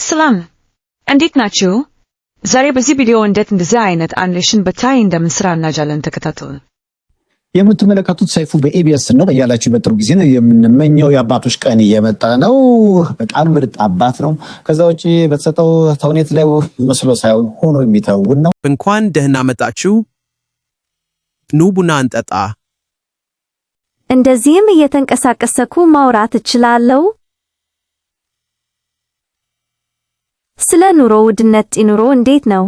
ሰላም እንዴት ናችሁ? ዛሬ በዚህ ቪዲዮ እንዴት እንደዚህ አይነት አኒሜሽን በታይ እንደምንሰራ እናያለን። ተከታተሉ። የምትመለከቱት ሰይፉ በኢቢኤስ ነው። በያላችሁ በጥሩ ጊዜ ነው የምንመኘው። የአባቶች ቀን እየመጣ ነው። በጣም ምርጥ አባት ነው። ከዛ ውጪ በተሰጠው ተውኔት ላይ መስሎ ሳይሆን ሆኖ የሚተውን ነው። እንኳን ደህና መጣችሁ። ኑ ቡና እንጠጣ። እንደዚህም እየተንቀሳቀስኩ ማውራት እችላለሁ። ስለ ኑሮ ውድነት ኑሮ እንዴት ነው?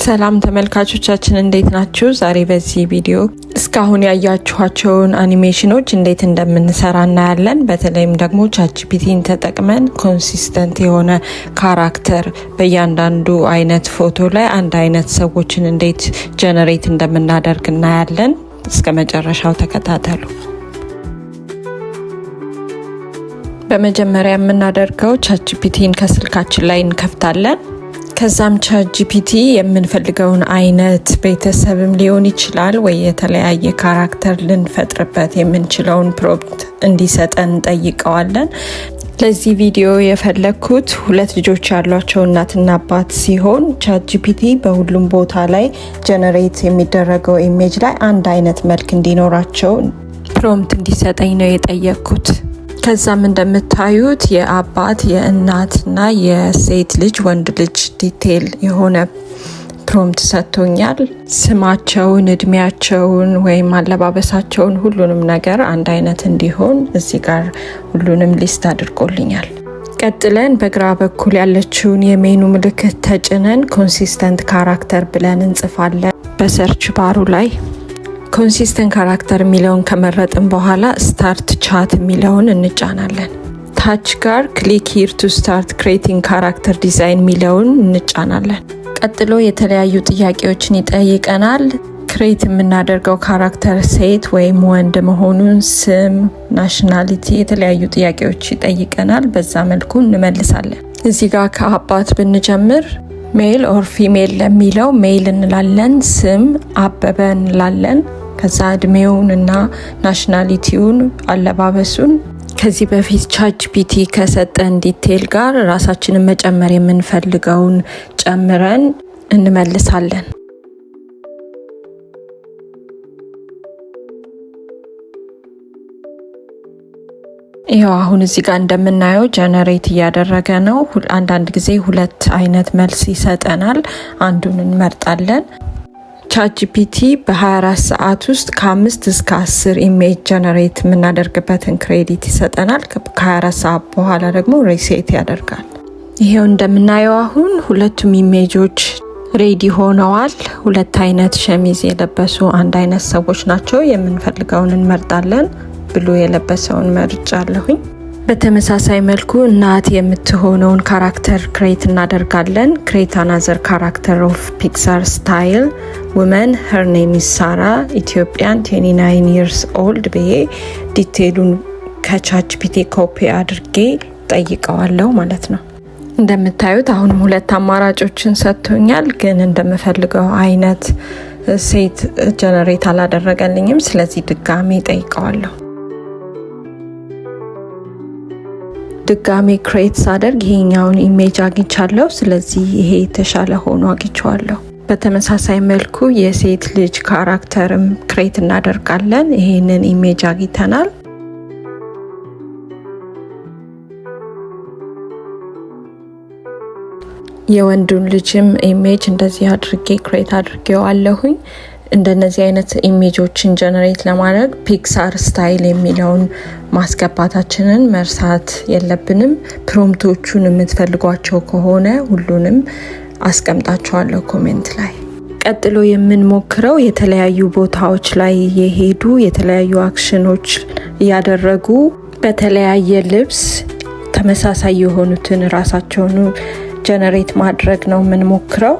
ሰላም ተመልካቾቻችን እንዴት ናችሁ? ዛሬ በዚህ ቪዲዮ እስካሁን ያያችኋቸውን አኒሜሽኖች እንዴት እንደምንሰራ እናያለን። በተለይም ደግሞ ቻትጂፒቲን ተጠቅመን ኮንሲስተንት የሆነ ካራክተር በእያንዳንዱ አይነት ፎቶ ላይ አንድ አይነት ሰዎችን እንዴት ጀነሬት እንደምናደርግ እናያለን። እስከ መጨረሻው ተከታተሉ። በመጀመሪያ የምናደርገው ቻትጂፒቲን ከስልካችን ላይ እንከፍታለን። ከዛም ቻትጂፒቲ የምንፈልገውን አይነት ቤተሰብም ሊሆን ይችላል ወይ የተለያየ ካራክተር ልንፈጥርበት የምንችለውን ፕሮምፕት እንዲሰጠን እንጠይቀዋለን። ለዚህ ቪዲዮ የፈለኩት 2 ልጆች ያሏቸው እናትና አባት ሲሆን ቻትጂፒቲ በሁሉም ቦታ ላይ ጀነሬት የሚደረገው ኢሜጅ ላይ አንድ አይነት መልክ እንዲኖራቸው ፕሮምፕት እንዲሰጠኝ ነው የጠየቅኩት። ከዛም እንደምታዩት የአባት የእናትና የሴት ልጅ ወንድ ልጅ ዲቴል የሆነ ፕሮምፕት ሰጥቶኛል። ስማቸውን፣ እድሜያቸውን ወይም አለባበሳቸውን ሁሉንም ነገር አንድ አይነት እንዲሆን እዚህ ጋር ሁሉንም ሊስት አድርጎልኛል። ቀጥለን በግራ በኩል ያለችውን የሜኑ ምልክት ተጭነን ኮንሲስተንት ካራክተር ብለን እንጽፋለን። በሰርች ባሩ ላይ ኮንሲስተንት ካራክተር የሚለውን ከመረጥን በኋላ ስታርት ቻት የሚለውን እንጫናለን። ታች ጋር ክሊክ ሂር ቱ ስታርት ክሬቲንግ ካራክተር ዲዛይን የሚለውን እንጫናለን። ቀጥሎ የተለያዩ ጥያቄዎችን ይጠይቀናል። ክሬት የምናደርገው ካራክተር ሴት ወይም ወንድ መሆኑን፣ ስም፣ ናሽናሊቲ፣ የተለያዩ ጥያቄዎች ይጠይቀናል። በዛ መልኩ እንመልሳለን። እዚህ ጋር ከአባት ብንጀምር ሜል ኦር ፊሜል ለሚለው ሜል እንላለን። ስም አበበ እንላለን። ከዛ እድሜውን እና ናሽናሊቲውን፣ አለባበሱን ከዚህ በፊት ቻትጂፒቲ ከሰጠን ዲቴል ጋር ራሳችንን መጨመር የምንፈልገውን ጨምረን እንመልሳለን። ይሄው አሁን እዚህ ጋር እንደምናየው ጀነሬት እያደረገ ነው። አንዳንድ ጊዜ 2 አይነት መልስ ይሰጠናል። አንዱን እንመርጣለን። ቻትጂፒቲ በ24 ሰዓት ውስጥ ከ5 እስከ 10 ኢሜጅ ጀነሬት የምናደርግበትን ክሬዲት ይሰጠናል። ከ24 ሰዓት በኋላ ደግሞ ሪሴት ያደርጋል። ይሄው እንደምናየው አሁን ሁለቱም ኢሜጆች ሬዲ ሆነዋል። 2 አይነት ሸሚዝ የለበሱ አንድ አይነት ሰዎች ናቸው። የምንፈልገውን እንመርጣለን። ብሉ የለበሰውን መርጫለሁኝ። በተመሳሳይ መልኩ እናት የምትሆነውን ካራክተር ክሬት እናደርጋለን። ክሬት አናዘር ካራክተር ኦፍ ፒክሳር ስታይል ውመን ሄር ኔም ኢዝ ሳራ ኢትዮጵያን 29 years old ብዬ ዲቴሉን ከቻትጂፒቲ ኮፒ አድርጌ ጠይቀዋለሁ ማለት ነው። እንደምታዩት አሁንም 2 አማራጮችን ሰጥቶኛል፣ ግን እንደምፈልገው አይነት ሴት ጀነሬት አላደረገልኝም። ስለዚህ ድጋሜ ጠይቀዋለሁ። ድጋሜ ክሬት ሳደርግ ይሄኛውን ኢሜጅ አግኝቻለሁ። ስለዚህ ይሄ የተሻለ ሆኖ አግኝቻለሁ። በተመሳሳይ መልኩ የሴት ልጅ ካራክተርም ክሬት እናደርጋለን። ይሄንን ኢሜጅ አግኝተናል። የወንዱን ልጅም ኢሜጅ እንደዚህ አድርጌ ክሬት አድርጌዋለሁኝ። እንደነዚህ አይነት ኢሜጆችን ጀነሬት ለማድረግ ፒክሳር ስታይል የሚለውን ማስገባታችንን መርሳት የለብንም። ፕሮምፕቶቹን የምትፈልጓቸው ከሆነ ሁሉንም አስቀምጣቸዋለሁ ኮሜንት ላይ። ቀጥሎ የምንሞክረው የተለያዩ ቦታዎች ላይ የሄዱ የተለያዩ አክሽኖች ያደረጉ በተለያየ ልብስ ተመሳሳይ የሆኑትን ራሳቸውን ጀነሬት ማድረግ ነው የምንሞክረው።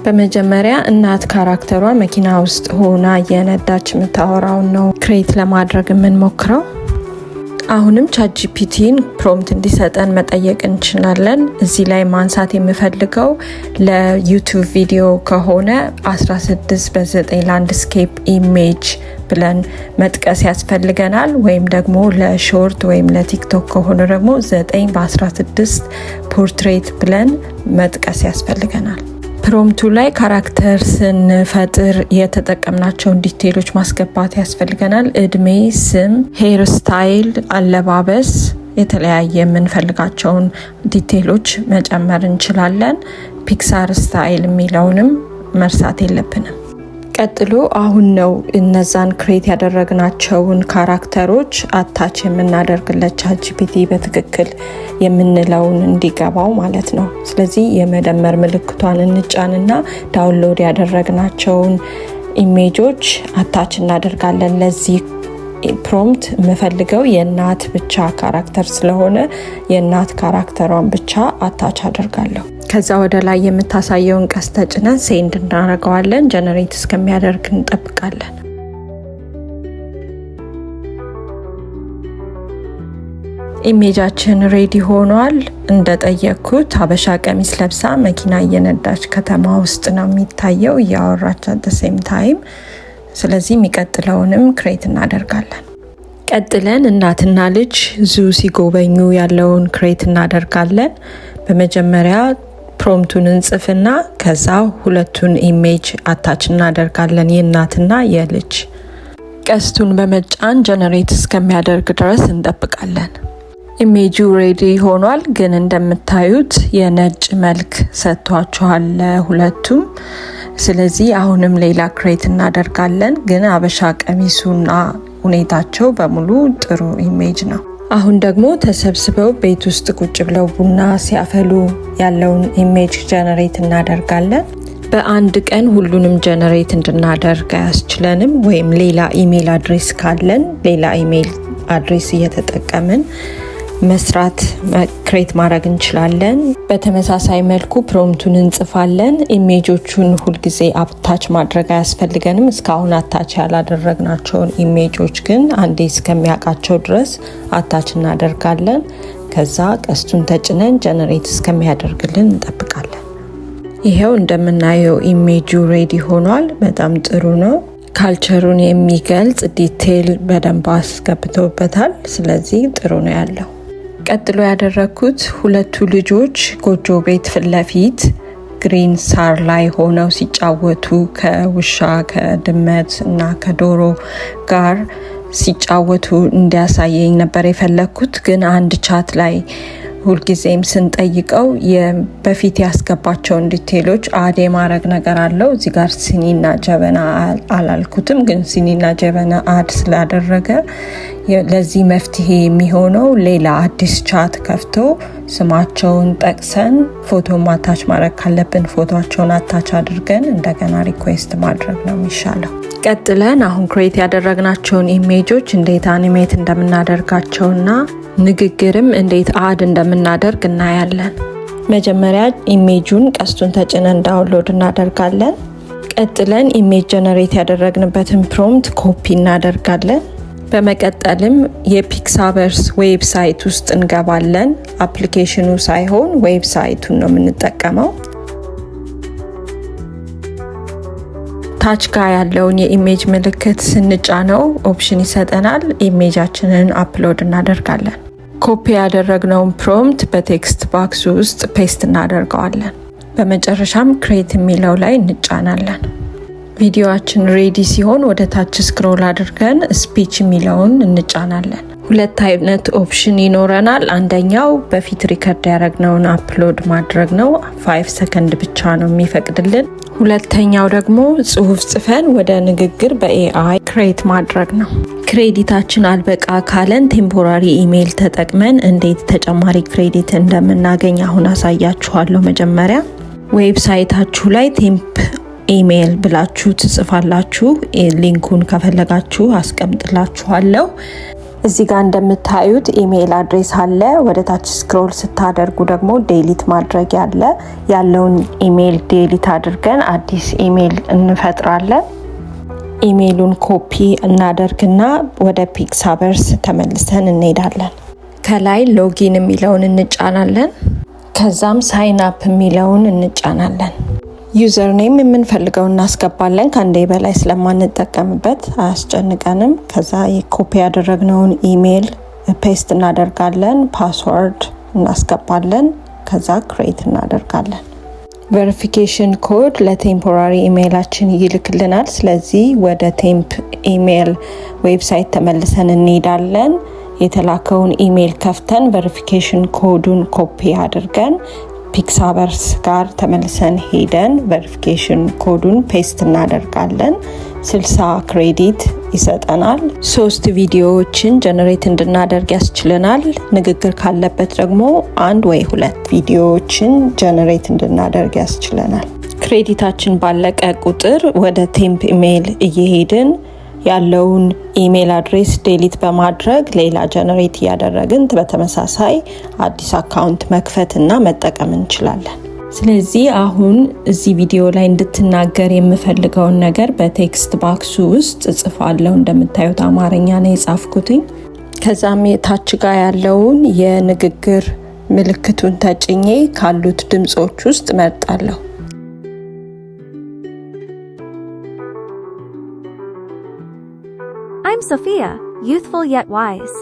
በመጀመሪያ እናት ካራክተሯ መኪና ውስጥ ሆና የነዳች የምታወራውን ነው ክሬት ለማድረግ የምንሞክረው። አሁንም ቻትጂፒቲን ፕሮምፕት እንዲሰጠን መጠየቅ እንችላለን። እዚህ ላይ ማንሳት የምፈልገው ለዩቲዩብ ቪዲዮ ከሆነ 16 በ9 ላንድስኬፕ ኢሜጅ ብለን መጥቀስ ያስፈልገናል። ወይም ደግሞ ለሾርት ወይም ለቲክቶክ ከሆነ ደግሞ 9 በ16 ፖርትሬት ብለን መጥቀስ ያስፈልገናል። ፕሮምፕቱ ላይ ካራክተር ስንፈጥር የተጠቀምናቸውን ዲቴይሎች ማስገባት ያስፈልገናል። እድሜ፣ ስም፣ ሄር ስታይል፣ አለባበስ፣ የተለያየ የምንፈልጋቸውን ዲቴይሎች መጨመር እንችላለን። ፒክሳር ስታይል የሚለውንም መርሳት የለብንም። ቀጥሎ አሁን ነው እነዛን ክሬት ያደረግናቸውን ካራክተሮች አታች የምናደርግለት ቻትጂፒቲ በትክክል የምንለውን እንዲገባው ማለት ነው። ስለዚህ የመደመር ምልክቷን እንጫንና ዳውንሎድ ያደረግናቸውን ኢሜጆች አታች እናደርጋለን። ለዚህ ፕሮምፕት የምፈልገው የእናት ብቻ ካራክተር ስለሆነ የእናት ካራክተሯን ብቻ አታች አደርጋለሁ። ከዛ ወደ ላይ የምታሳየውን ቀስት ተጭነን ሴንድ እናደርገዋለን። ጀነሬት እስከሚያደርግ እንጠብቃለን። ኢሜጃችን ሬዲ ሆኗል። እንደጠየቅኩት ሀበሻ ቀሚስ ለብሳ መኪና እየነዳች ከተማ ውስጥ ነው የሚታየው፣ እያወራች አት ሴም ታይም። ስለዚህ የሚቀጥለውንም ክሬት እናደርጋለን። ቀጥለን እናትና ልጅ ዙ ሲጎበኙ ያለውን ክሬት እናደርጋለን። በመጀመሪያ ፕሮምፕቱን እንጽፍና ከዛ ሁለቱን ኢሜጅ አታች እናደርጋለን፣ የእናትና የልጅ። ቀስቱን በመጫን ጀነሬት እስከሚያደርግ ድረስ እንጠብቃለን። ኢሜጁ ሬዲ ሆኗል፣ ግን እንደምታዩት የነጭ መልክ ሰጥቷቸዋል ለሁለቱም። ስለዚህ አሁንም ሌላ ክሬት እናደርጋለን፣ ግን አበሻ ቀሚሱና ሁኔታቸው በሙሉ ጥሩ ኢሜጅ ነው። አሁን ደግሞ ተሰብስበው ቤት ውስጥ ቁጭ ብለው ቡና ሲያፈሉ ያለውን ኢሜጅ ጀነሬት እናደርጋለን። በአንድ ቀን ሁሉንም ጀነሬት እንድናደርግ አያስችለንም። ወይም ሌላ ኢሜል አድሬስ ካለን ሌላ ኢሜል አድሬስ እየተጠቀምን መስራት ክሬት ማድረግ እንችላለን። በተመሳሳይ መልኩ ፕሮምፕቱን እንጽፋለን። ኢሜጆቹን ሁልጊዜ አታች ማድረግ አያስፈልገንም። እስካሁን አታች ያላደረግናቸውን ኢሜጆች ግን አንዴ እስከሚያውቃቸው ድረስ አታች እናደርጋለን። ከዛ ቀስቱን ተጭነን ጀነሬት እስከሚያደርግልን እንጠብቃለን። ይሄው እንደምናየው ኢሜጁ ሬዲ ሆኗል። በጣም ጥሩ ነው። ካልቸሩን የሚገልጽ ዲቴይል በደንብ አስገብተውበታል። ስለዚህ ጥሩ ነው ያለው። ቀጥሎ ያደረግኩት ሁለቱ ልጆች ጎጆ ቤት ፊት ለፊት ግሪን ሳር ላይ ሆነው ሲጫወቱ ከውሻ ከድመት እና ከዶሮ ጋር ሲጫወቱ እንዲያሳየኝ ነበር የፈለግኩት። ግን አንድ ቻት ላይ ሁልጊዜም ስንጠይቀው በፊት ያስገባቸውን ዲቴይሎች አድ የማድረግ ነገር አለው። እዚህ ጋር ሲኒና ጀበና አላልኩትም፣ ግን ሲኒና ጀበና አድ ስላደረገ ለዚህ መፍትሄ የሚሆነው ሌላ አዲስ ቻት ከፍቶ ስማቸውን ጠቅሰን ፎቶ አታች ማድረግ ካለብን ፎቶቸውን አታች አድርገን እንደገና ሪኩዌስት ማድረግ ነው የሚሻለው። ቀጥለን አሁን ክሬት ያደረግናቸውን ኢሜጆች እንዴት አኒሜት እንደምናደርጋቸውና ንግግርም እንዴት አድ እንደምናደርግ እናያለን። መጀመሪያ ኢሜጁን ቀስቱን ተጭነን ዳውንሎድ እናደርጋለን። ቀጥለን ኢሜጅ ጀነሬት ያደረግንበትን ፕሮምፕት ኮፒ እናደርጋለን። በመቀጠልም የፒክሳቨርስ ዌብሳይት ውስጥ እንገባለን። አፕሊኬሽኑ ሳይሆን ዌብሳይቱን ነው የምንጠቀመው። ታች ጋር ያለውን የኢሜጅ ምልክት ስንጫነው ኦፕሽን ይሰጠናል። ኢሜጃችንን አፕሎድ እናደርጋለን። ኮፒ ያደረግነውን ፕሮምፕት በቴክስት ባክስ ውስጥ ፔስት እናደርገዋለን። በመጨረሻም ክሬት የሚለው ላይ እንጫናለን። ቪዲዮአችን ሬዲ ሲሆን ወደ ታች ስክሮል አድርገን ስፒች የሚለውን እንጫናለን። ሁለት አይነት ኦፕሽን ይኖረናል። አንደኛው በፊት ሪከርድ ያደረግነውን አፕሎድ ማድረግ ነው። 5 ሰከንድ ብቻ ነው የሚፈቅድልን። ሁለተኛው ደግሞ ጽሁፍ ጽፈን ወደ ንግግር በኤአይ ክሬት ማድረግ ነው። ክሬዲታችን አልበቃ ካለን ቴምፖራሪ ኢሜይል ተጠቅመን እንዴት ተጨማሪ ክሬዲት እንደምናገኝ አሁን አሳያችኋለሁ። መጀመሪያ ዌብሳይታችሁ ላይ ቴምፕ ኢሜይል ብላችሁ ትጽፋላችሁ። ሊንኩን ከፈለጋችሁ አስቀምጥላችኋለሁ። እዚህ ጋር እንደምታዩት ኢሜይል አድሬስ አለ። ወደ ታች ስክሮል ስታደርጉ ደግሞ ዴሊት ማድረግ ያለውን ኢሜይል ዴሊት አድርገን አዲስ ኢሜይል እንፈጥራለን። ኢሜይሉን ኮፒ እናደርግና ወደ ፒክሳቨርስ ተመልሰን እንሄዳለን። ከላይ ሎጊን የሚለውን እንጫናለን። ከዛም ሳይን አፕ የሚለውን እንጫናለን። ዩዘር ኔም የምንፈልገው እናስገባለን። ከአንዴ በላይ ስለማንጠቀምበት አያስጨንቀንም። ከዛ የኮፒ ያደረግነውን ኢሜይል ፔስት እናደርጋለን። ፓስወርድ እናስገባለን። ከዛ ክሬት እናደርጋለን። ቬሪፊኬሽን ኮድ ለቴምፖራሪ ኢሜይላችን ይልክልናል። ስለዚህ ወደ ቴምፕ ኢሜይል ዌብሳይት ተመልሰን እንሄዳለን። የተላከውን ኢሜይል ከፍተን ቬሪፊኬሽን ኮዱን ኮፒ አድርገን ፒክሳቨርስ ጋር ተመልሰን ሄደን ቬሪፊኬሽን ኮዱን ፔስት እናደርጋለን። 60 ክሬዲት ይሰጠናል። 3 ቪዲዮዎችን ጀነሬት እንድናደርግ ያስችለናል። ንግግር ካለበት ደግሞ 1 ወይ 2 ቪዲዮዎችን ጀነሬት እንድናደርግ ያስችለናል። ክሬዲታችን ባለቀ ቁጥር ወደ ቴምፕ ኢሜይል እየሄድን ያለውን ኢሜይል አድሬስ ዴሊት በማድረግ ሌላ ጀነሬት እያደረግን በተመሳሳይ አዲስ አካውንት መክፈትና መጠቀም እንችላለን። ስለዚህ አሁን እዚህ ቪዲዮ ላይ እንድትናገር የምፈልገውን ነገር በቴክስት ባክሱ ውስጥ እጽፋለሁ። እንደምታዩት አማርኛ ነው የጻፍኩትኝ። ከዛም ታች ጋር ያለውን የንግግር ምልክቱን ተጭኜ ካሉት ድምጾች ውስጥ መርጣለሁ። I'm Sophia, youthful yet wise.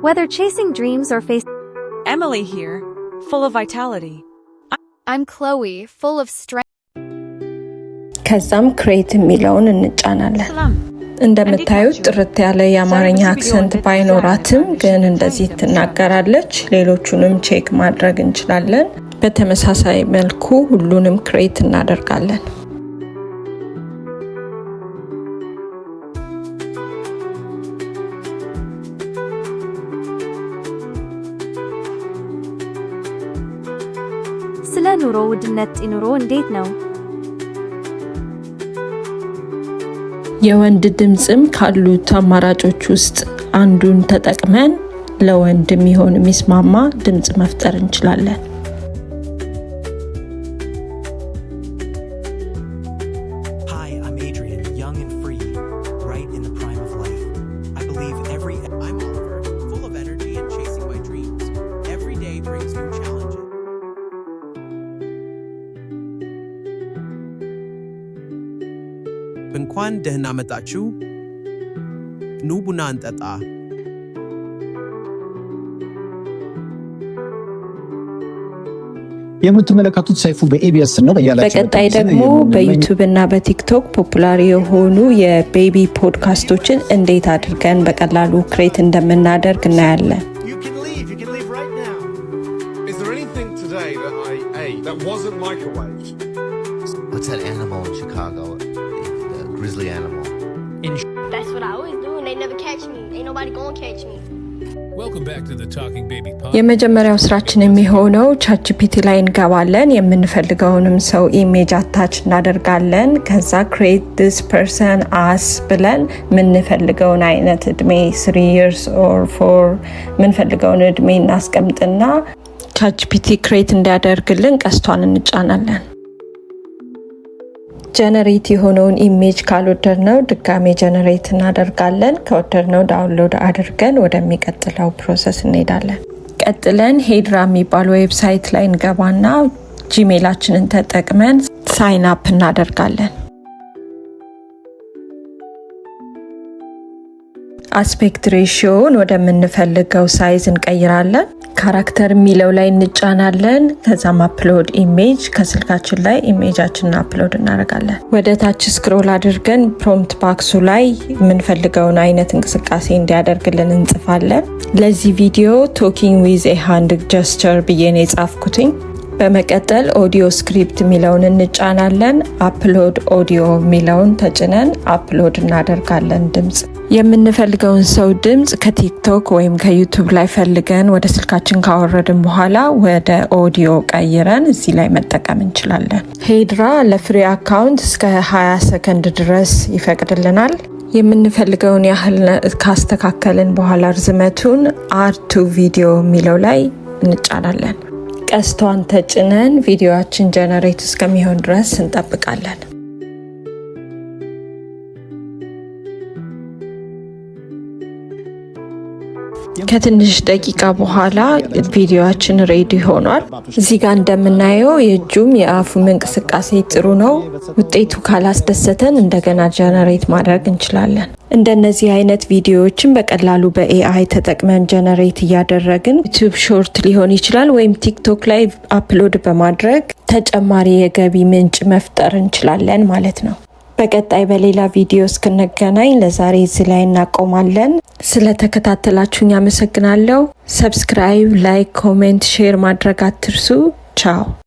Whether chasing dreams or facing... Emily here, full of vitality. I'm Chloe, full of strength. ከዛም ክሬት የሚለውን እንጫናለን። ሰላም። እንደምታዩት ጥርት ያለ የአማርኛ አክሰንት ባይኖራትም ግን እንደዚህ ትናገራለች። ሌሎቹንም ቼክ ማድረግ እንችላለን። በተመሳሳይ መልኩ ሁሉንም ክሬት እናደርጋለን። ስለ ኑሮ ውድነት ኑሮ እንዴት ነው? የወንድ ድምጽም ካሉት አማራጮች ውስጥ አንዱን ተጠቅመን ለወንድ የሚሆን የሚስማማ ድምጽ መፍጠር እንችላለን። Hi, I'm Adrian, young and free, right in the prime of life. I believe I'm Oliver, full of energy and chasing my dreams. Every day brings new challenges. እንኳን ደህና መጣችሁ። ኑ ቡና እንጠጣ። የምትመለከቱት ሰይፉ በኤቢኤስ ነው። በቀጣይ ደግሞ በዩቲዩብ እና በቲክቶክ ፖፑላር የሆኑ የቤቢ ፖድካስቶችን እንዴት አድርገን በቀላሉ ክሬት እንደምናደርግ እናያለን። You can leave right now. Is there anything today that I ate that wasn't microwaved? What's that animal in Chicago? The grizzly animal. That's what I always do and they never catch me. Ain't nobody gonna catch me. Welcome back to the Talking Baby Podcast. የመጀመሪያው ስራችን የሚሆነው ቻትጂፒቲ ላይ እንገባለን። የምንፈልገውንም ሰው ኢሜጅ አታች እናደርጋለን። ከዛ create this person as ብለን የምንፈልገውን አይነት እድሜ 3 years or 4 የምንፈልገውን እድሜ እናስቀምጥና ቻትጂፒቲ ክሬት እንዲያደርግልን ቀስቷን እንጫናለን። ጀነሬት የሆነውን ኢሜጅ ካልወደድነው ድጋሜ ጀነሬት እናደርጋለን። ከወደድነው ዳውንሎድ አድርገን ወደሚቀጥለው ፕሮሰስ እንሄዳለን። ቀጥለን ሄድራ የሚባል ዌብሳይት ላይ እንገባና ጂሜላችንን ተጠቅመን ሳይን አፕ እናደርጋለን። አስፔክት ሬሽዮውን ወደምንፈልገው ሳይዝ እንቀይራለን። ካራክተር የሚለው ላይ እንጫናለን። ከዛም አፕሎድ ኢሜጅ ከስልካችን ላይ ኢሜጃችንን አፕሎድ እናደርጋለን። ወደ ታች ስክሮል አድርገን ፕሮምፕት ባክሱ ላይ የምንፈልገውን አይነት እንቅስቃሴ እንዲያደርግልን እንጽፋለን። ለዚህ ቪዲዮ ቶኪንግ ዊዝ ኤ ሃንድ ጀስቸር ብዬ ነው የጻፍኩትኝ። በመቀጠል ኦዲዮ ስክሪፕት የሚለውን እንጫናለን። አፕሎድ ኦዲዮ የሚለውን ተጭነን አፕሎድ እናደርጋለን ድምጽ። የምንፈልገውን ሰው ድምጽ ከቲክቶክ ወይም ከዩቲዩብ ላይ ፈልገን ወደ ስልካችን ካወረድን በኋላ ወደ ኦዲዮ ቀይረን እዚህ ላይ መጠቀም እንችላለን። ሄድራ ለፍሪ አካውንት እስከ 20 ሰከንድ ድረስ ይፈቅድልናል። የምንፈልገውን ያህል ካስተካከልን በኋላ ርዝመቱን አር2 ቪዲዮ የሚለው ላይ እንጫናለን። ቀስቷን ተጭነን ቪዲዮአችን ጀነሬት እስከሚሆን ድረስ እንጠብቃለን። ከትንሽ ደቂቃ በኋላ ቪዲዮአችን ሬዲ ሆኗል። እዚህ ጋር እንደምናየው የእጁም የአፉም እንቅስቃሴ ጥሩ ነው። ውጤቱ ካላስደሰተን እንደገና ጀነሬት ማድረግ እንችላለን። እንደነዚህ አይነት ቪዲዮዎችን በቀላሉ በኤአይ ተጠቅመን ጀነሬት እያደረግን ዩቲዩብ ሾርት ሊሆን ይችላል ወይም ቲክቶክ ላይ አፕሎድ በማድረግ ተጨማሪ የገቢ ምንጭ መፍጠር እንችላለን ማለት ነው። በቀጣይ በሌላ ቪዲዮ እስክንገናኝ ለዛሬ እዚህ ላይ እናቆማለን። ስለተከታተላችሁኝ አመሰግናለሁ። ሰብስክራይብ፣ ላይክ፣ ኮሜንት፣ ሼር ማድረግ አትርሱ። ቻው